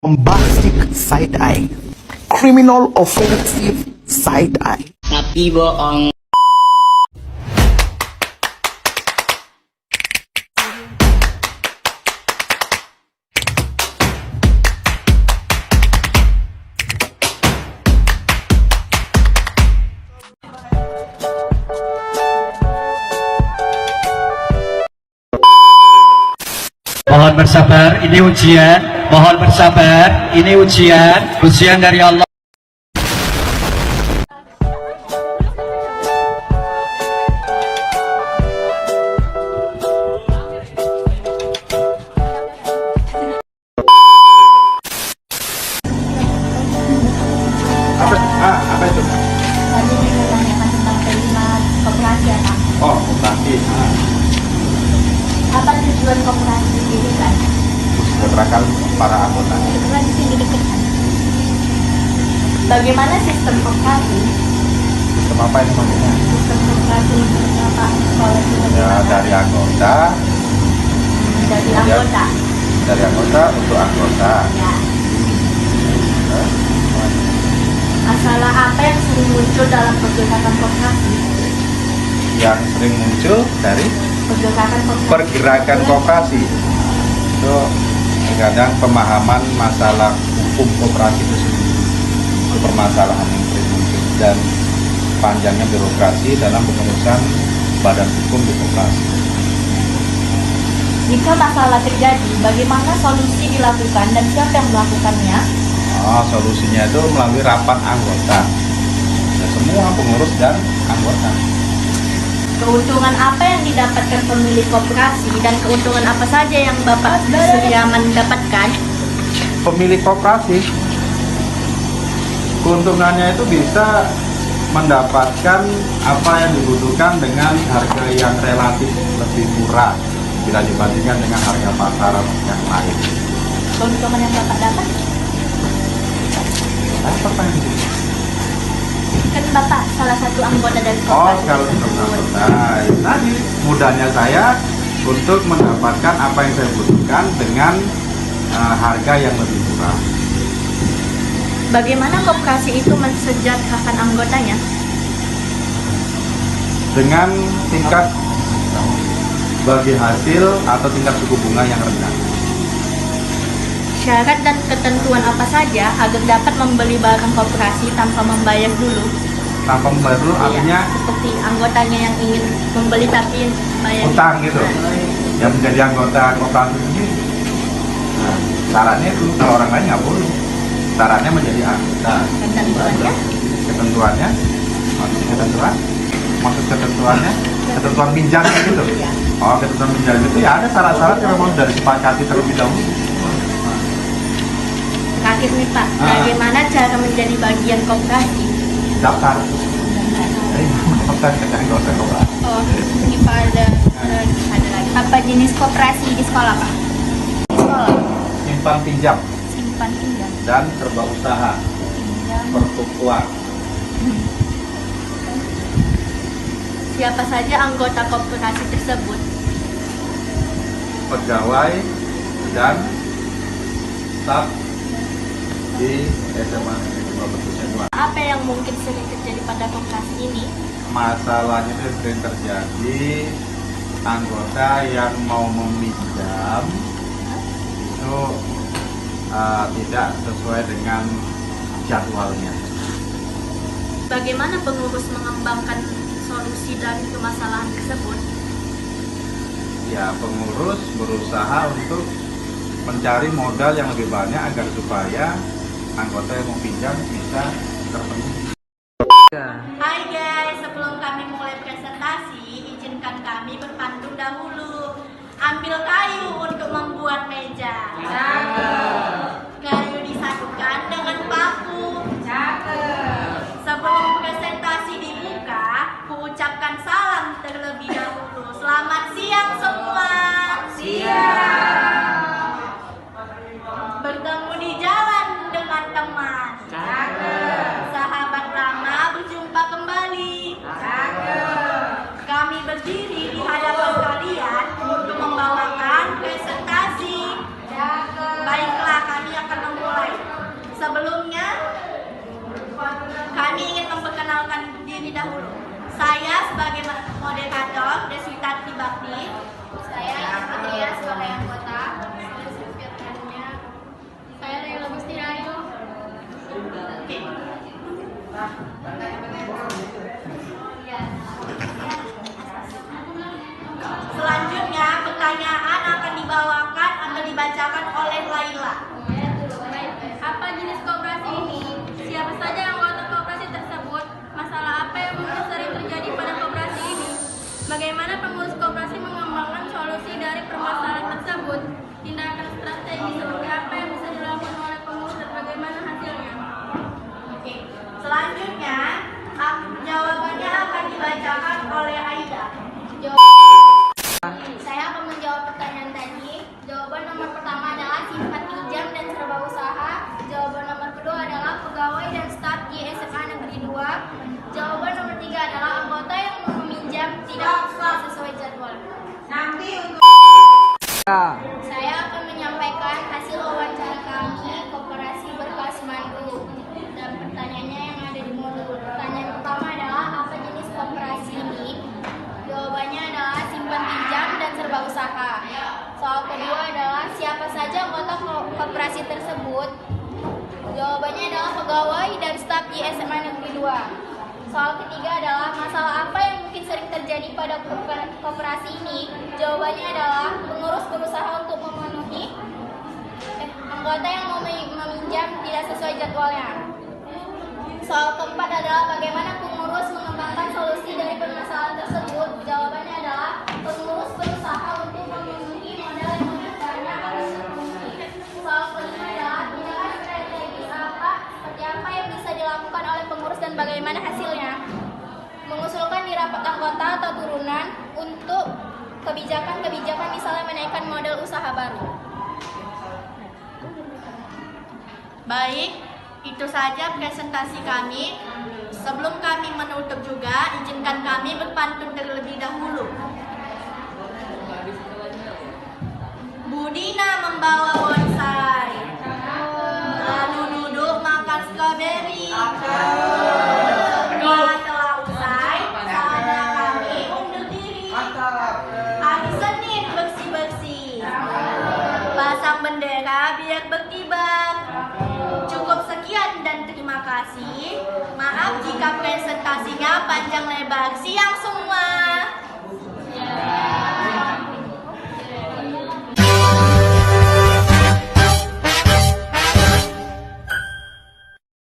Bombastic side-eye, criminal offensive side-eye. Tapi bohong. Mohon bersabar, ini ujian. Mohon bersabar, ini ujian. Ujian dari Allah. Apa itu? Tadi menanyakan tentang terima koperasi ya Pak. Oh, koperasi. Apa tujuan koperasi ini kan? Mesejahterakan para anggota. Karena di sini dekat kan. Bagaimana sistem koperasi? Sistem apa ini maksudnya? Sistem koperasi seperti apa? Kalau kita Ya, dari anggota, dari Ya. anggota. dari anggota untuk anggota. Ya. Masalah apa yang sering muncul dalam pergerakan koperasi? Yang sering muncul dari Pergerakan koperasi. pergerakan koperasi itu kadang pemahaman masalah hukum koperasi itu sendiri, itu permasalahan yang sering muncul, dan panjangnya birokrasi dalam pengurusan badan hukum di koperasi. Jika masalah terjadi, bagaimana solusi dilakukan dan siapa yang melakukannya? Solusinya itu melalui rapat anggota, ya, semua pengurus dan anggota. Keuntungan apa yang didapatkan pemilik koperasi dan keuntungan apa saja yang Bapak Suryaman dapatkan? Pemilik koperasi keuntungannya itu bisa mendapatkan apa yang dibutuhkan dengan harga yang relatif lebih murah bila dibandingkan dengan harga pasar yang lain. Keuntungan yang Bapak dapat? Apa yang Kan Bapak salah satu anggota dari Oh, koperasi kalau tersebut. itu tadi mudahnya saya untuk mendapatkan apa yang saya butuhkan dengan harga yang lebih murah. Bagaimana koperasi itu mensejahterakan anggotanya? Dengan tingkat bagi hasil atau tingkat suku bunga yang rendah. Syarat dan ketentuan apa saja agar dapat membeli barang koperasi tanpa membayar dulu? Tanpa membayar dulu artinya Iya, seperti anggotanya yang ingin membeli tapi bayar utang gitu. Yang menjadi anggota koperasi ini syaratnya itu kalau orang lain nggak boleh. Syaratnya menjadi anggota. Ketentuannya? Ketentuannya, maksud ketentuannya, ketentuan pinjamnya gitu. Iya. Oh, ketentuan pinjam itu ya ada syarat-syarat yang memang dari sepakati terlebih dahulu. Terakhir nih Pak, bagaimana cara menjadi bagian koperasi? Daftar. Daftar ke anggota koperasi. Oh, ini Pak ada lagi. Apa jenis koperasi di sekolah Pak? Sekolah. Simpan pinjam Simpan pinjam. dan serba usaha, Pinjam. pertukuan. Siapa saja anggota koperasi tersebut? Pegawai dan staf di SMA Negeri 2 Pertusan 2. Apa yang mungkin sering terjadi pada koperasi ini? Masalahnya itu sering terjadi anggota yang mau meminjam itu tidak sesuai dengan jadwalnya. Bagaimana pengurus mengembangkan solusi dari permasalahan tersebut? Ya, pengurus berusaha untuk mencari modal yang lebih banyak agar supaya anggota yang mau pinjam bisa terpenuhi. Hai guys, sebelum kami mulai presentasi, izinkan kami berpantun dahulu. Ambil kayu untuk membuat meja. Kayu disatukan dengan paku. Sebelum presentasi dibuka, kuucapkan salam terlebih dahulu. Selamat siang semua. Bertemu di jalan dengan teman. Sahabat lama berjumpa kembali. Kami berdiri di hadapan kalian untuk membawakan presentasi. Selanjutnya, pertanyaan akan dibacakan oleh Laila. Apa jenis koperasi ini? Siapa saja anggota koperasi tersebut? Masalah apa yang mungkin sering terjadi pada koperasi ini? Bagaimana pengurus koperasi mengembangkan solusi dari permasalahan tersebut? Tindakan strategi seperti apa yang bisa dilakukan oleh pengurus dan bagaimana hasilnya? Oke. Selanjutnya, jawabannya akan dibacakan oleh Aida. Saya akan menjawab pertanyaan tadi. Jawaban nomor pertama adalah simpan pinjam dan serba usaha. Jawaban nomor kedua adalah pegawai dan staf di SMA Negeri 2. Jawaban nomor tiga adalah anggota yang meminjam tidak sesuai jadwal. Saya akan menyampaikan hasil wawancara kami koperasi berkelas mandu. Dan pertanyaannya yang ada di modul. Pertanyaan pertama adalah apa jenis koperasi ini? Jawabannya adalah simpan pinjam dan serba usaha. Soal kedua adalah siapa saja anggota koperasi tersebut? Jawabannya adalah pegawai dan staf di SMA Negeri 2. Soal ketiga adalah masalah apa yang mungkin sering terjadi pada koperasi ini? Jawabannya adalah pengurus berusaha untuk memenuhi anggota yang mau meminjam tidak sesuai jadwalnya. Soal keempat adalah bagaimana pengurus mengembangkan solusi dari permasalahan tersebut. Jawabannya adalah pengurus berusaha untuk memenuhi modal yang lebih banyak agar terpenuhi. Soal kelima adalah tindakan strategi seperti apa yang bisa dilakukan oleh pengurus dan bagaimana hasilnya. Mengusulkan di rapat anggota atau turunan untuk kebijakan-kebijakan misalnya menaikkan modal usaha baru. Baik, itu saja presentasi kami. Sebelum kami menutup juga, izinkan kami berpantun terlebih dahulu. Budina membawa bonsai, lalu duduk makan strawberry. Setelah telah usai, saatnya kami undur diri. Hari Senin bersih-bersih, pasang bendera biar berkibar. Cukup sekian dan terima kasih. Maaf jika presentasinya panjang lebar. Siang semua.